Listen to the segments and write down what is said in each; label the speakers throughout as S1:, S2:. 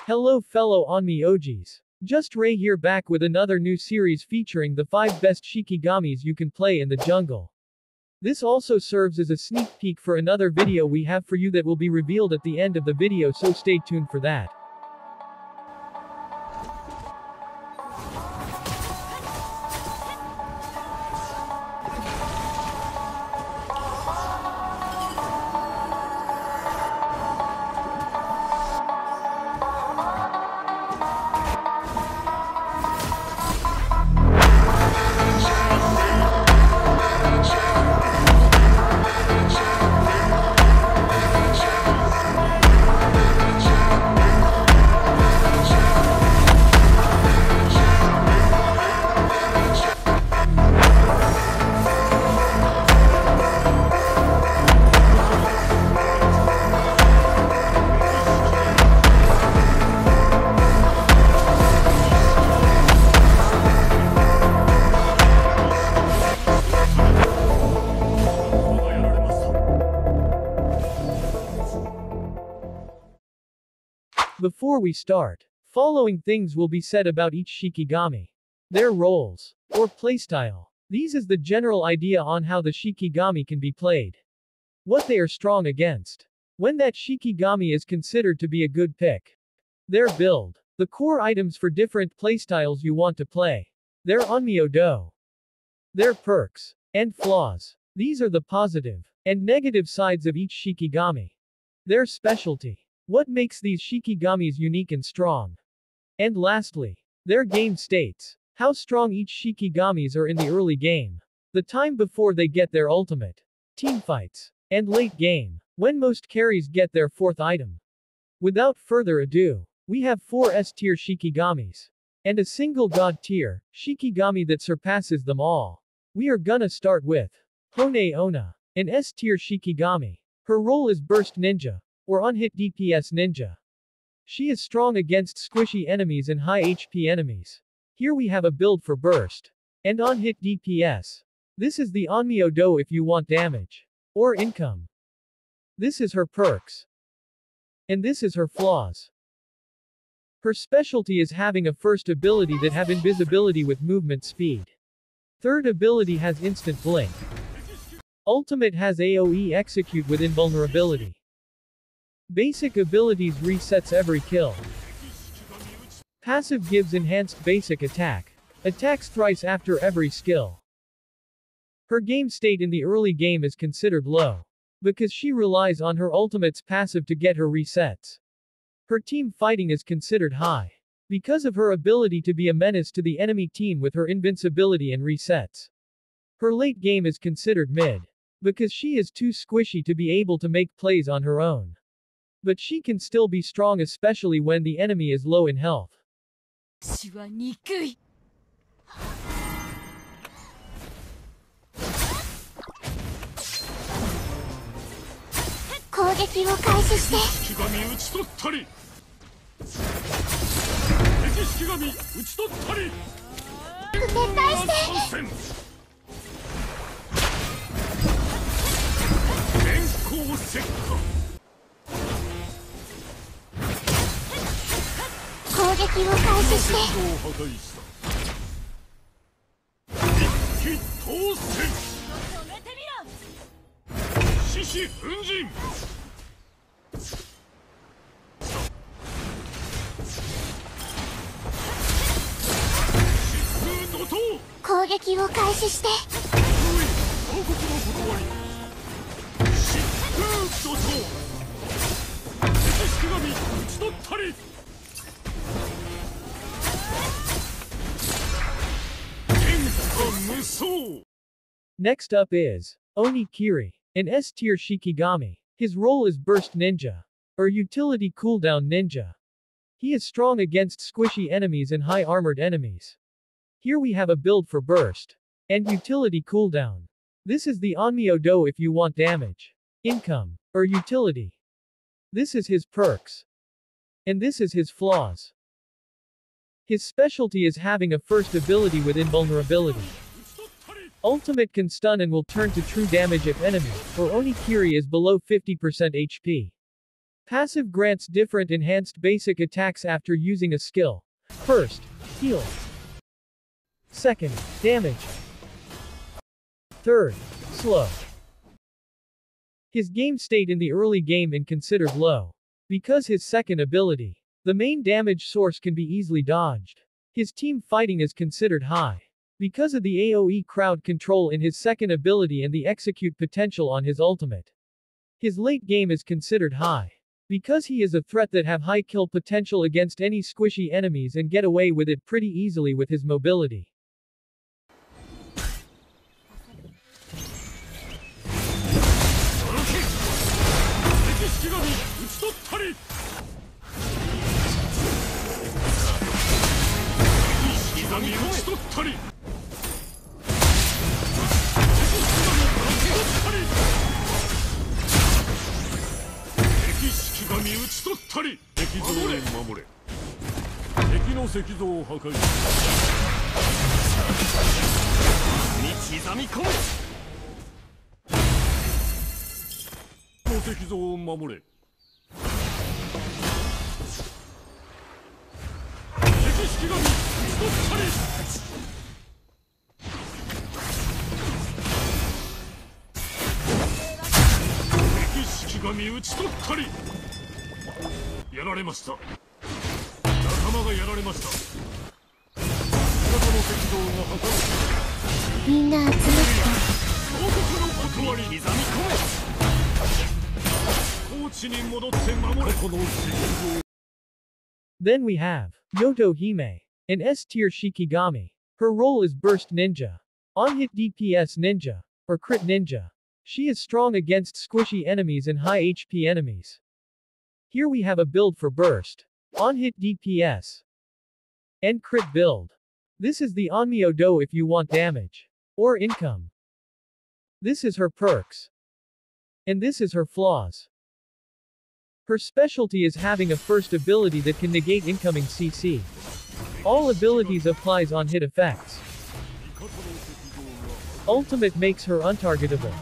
S1: Hello fellow Onmyojis. JustRei here back with another new series featuring the 5 best Shikigamis you can play in the jungle. This also serves as a sneak peek for another video we have for you that will be revealed at the end of the video, so stay tuned for that. Before we start, following things will be said about each Shikigami. Their roles, or playstyle. These is the general idea on how the Shikigami can be played. What they are strong against. When that Shikigami is considered to be a good pick. Their build. The core items for different playstyles you want to play. Their Onmyoji. Their perks. And flaws. These are the positive and negative sides of each Shikigami. Their specialty. What makes these Shikigamis unique and strong? And lastly, their game states. How strong each Shikigamis are in the early game. The time before they get their ultimate. Teamfights. And late game. When most carries get their 4th item. Without further ado, we have 4 S-tier Shikigamis. And a single God tier, Shikigami that surpasses them all. We are gonna start with Onna, an S-tier Shikigami. Her role is Burst Ninja, or on-hit DPS ninja. She is strong against squishy enemies and high HP enemies. Here we have a build for burst and on-hit DPS. This is the Onmyoji if you want damage or income. This is her perks. And this is her flaws. Her specialty is having a first ability that have invisibility with movement speed. Third ability has instant blink. Ultimate has AoE execute with invulnerability. Basic abilities resets every kill. Passive gives enhanced basic attack. Attacks thrice after every skill. Her game state in the early game is considered low. Because she relies on her ultimate's passive to get her resets. Her team fighting is considered high. Because of her ability to be a menace to the enemy team with her invincibility and resets. Her late game is considered mid. Because she is too squishy to be able to make plays on her own. But she can still be strong, especially when the enemy is low in health. Next up is Onikiri, an S-tier Shikigami. His role is Burst Ninja, or Utility Cooldown Ninja. He is strong against squishy enemies and high armored enemies. Here we have a build for Burst and Utility Cooldown. This is the Onmyoji if you want damage, income, or utility. This is his perks. And this is his flaws. His specialty is having a first ability with invulnerability. Ultimate can stun and will turn to true damage if enemy, or Onikiri is below 50% HP. Passive grants different enhanced basic attacks after using a skill. First, heal. Second, damage. Third, slow. His game state in the early game is considered low. Because his second ability, the main damage source, can be easily dodged. His team fighting is considered high. Because of the AoE crowd control in his second ability and the execute potential on his ultimate. His late game is considered high. Because he is a threat that have high kill potential against any squishy enemies and get away with it pretty easily with his mobility. Then we have Yoto Hime, an S-tier Shikigami. Her role is Burst Ninja, on-hit DPS Ninja, or Crit Ninja. She is strong against squishy enemies and high HP enemies. Here we have a build for Burst, on-hit DPS, and Crit build. This is the Onmyoji if you want damage, or income. This is her perks. And this is her flaws. Her specialty is having a first ability that can negate incoming CC. All abilities applies on hit effects. Ultimate makes her untargetable.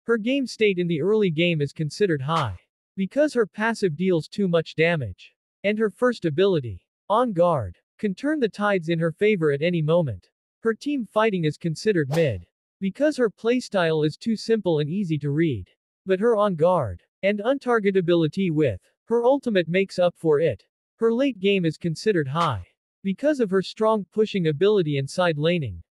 S1: Her game state in the early game is considered high. Because her passive deals too much damage. And her first ability, On Guard, can turn the tides in her favor at any moment. Her team fighting is considered mid. Because her playstyle is too simple and easy to read. But her On Guard and untargetability with her ultimate makes up for it. Her late game is considered high. Because of her strong pushing ability and side laning.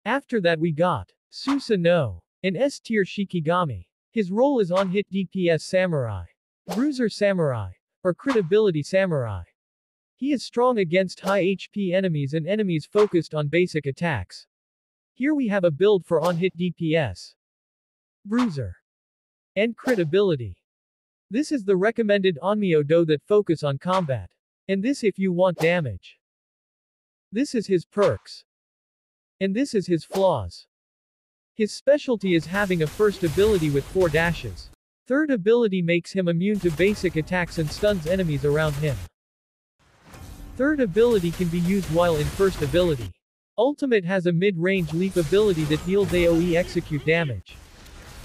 S1: After that we got Susano, an S-tier Shikigami. His role is on-hit DPS Samurai, Bruiser Samurai, or Crit Ability Samurai. He is strong against high HP enemies and enemies focused on basic attacks. Here we have a build for on-hit DPS, Bruiser, and Crit Ability. This is the recommended Onmyoji that focus on combat. And this if you want damage. This is his perks. And this is his flaws. His specialty is having a first ability with 4 dashes. Third ability makes him immune to basic attacks and stuns enemies around him. Third ability can be used while in first ability. Ultimate has a mid-range leap ability that deals AoE execute damage.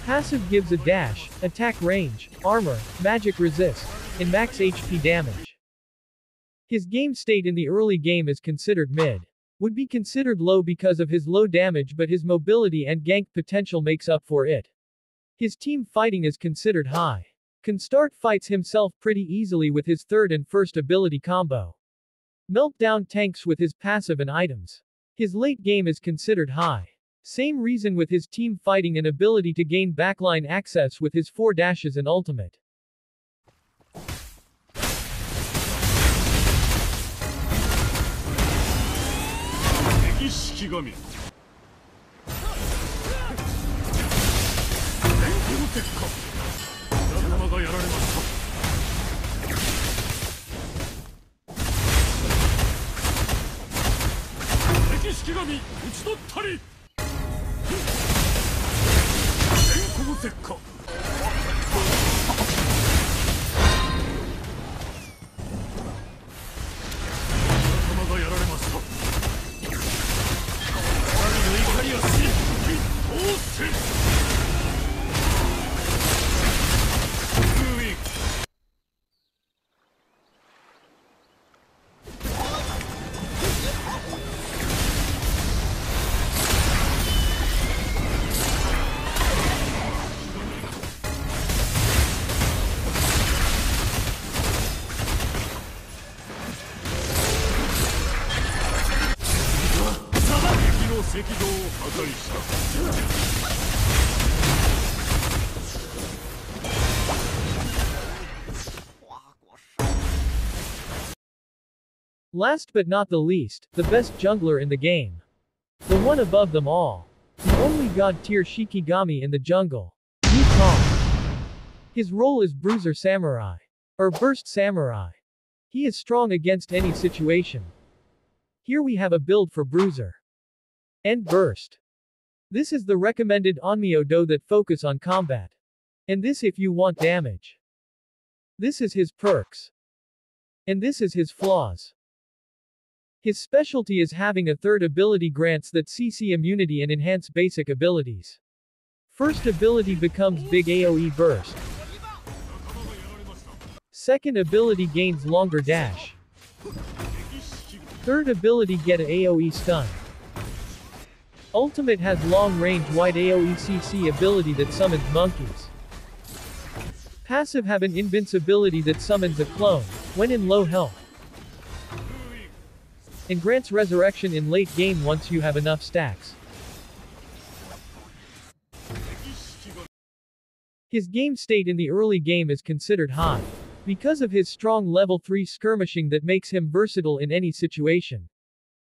S1: Passive gives a dash, attack range, armor, magic resist, and max HP damage. His game state in the early game is considered mid. Would be considered low because of his low damage, but his mobility and gank potential makes up for it. His team fighting is considered high. Can start fights himself pretty easily with his third and first ability combo. Melt down tanks with his passive and items. His late game is considered high. Same reason with his team fighting and ability to gain backline access with his 4 dashes and ultimate. Last but not the least, the best jungler in the game. The one above them all. The only god-tier Shikigami in the jungle. Wukong. His role is Bruiser Samurai. Or Burst Samurai. He is strong against any situation. Here we have a build for Bruiser. And Burst. This is the recommended Onmyoji that focus on combat. And this if you want damage. This is his perks. And this is his flaws. His specialty is having a third ability grants that CC immunity and enhance basic abilities. First ability becomes big AoE burst. Second ability gains longer dash. Third ability get a AoE stun. Ultimate has long range wide AoE CC ability that summons monkeys. Passive have an invincibility that summons a clone, when in low health. And grants resurrection in late game once you have enough stacks. His game state in the early game is considered high. Because of his strong level 3 skirmishing that makes him versatile in any situation.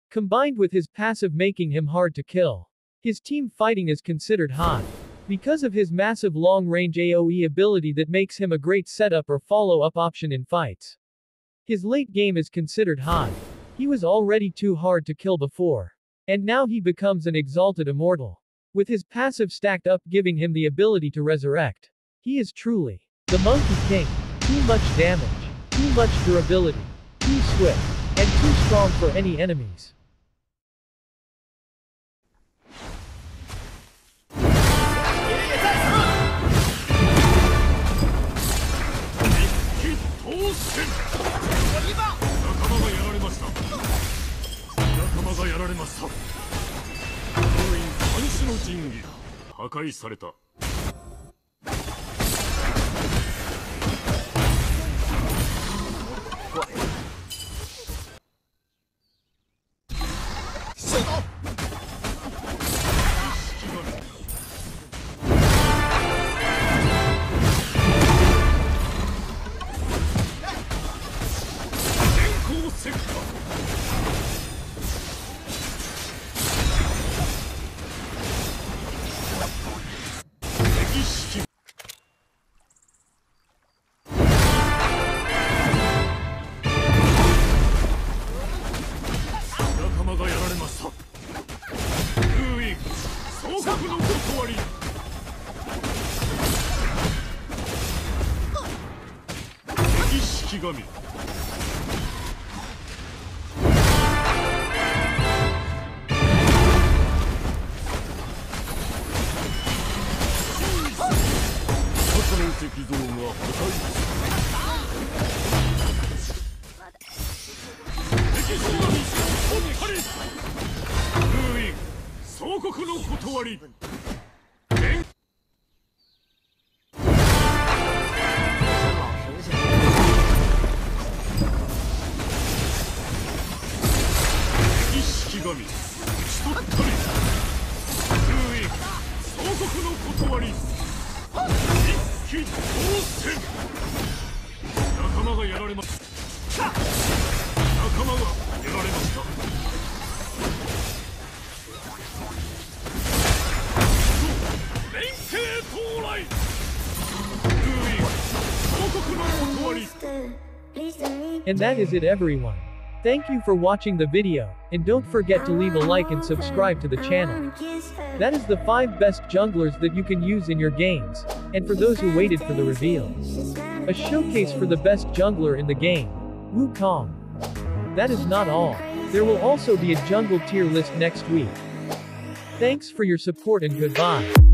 S1: Combined with his passive making him hard to kill. His team fighting is considered high. Because of his massive long-range AoE ability that makes him a great setup or follow-up option in fights. His late game is considered high. He was already too hard to kill before. And now he becomes an exalted immortal. With his passive stacked up giving him the ability to resurrect. He is truly the Monkey King. Too much damage. Too much durability. Too swift. And too strong for any enemies. And that is it, everyone. Thank you for watching the video, and don't forget to leave a like and subscribe to the channel. That is the 5 best junglers that you can use in your games, and for those who waited for the reveal. A showcase for the best jungler in the game, Wukong. That is not all. There will also be a jungle tier list next week. Thanks for your support and goodbye.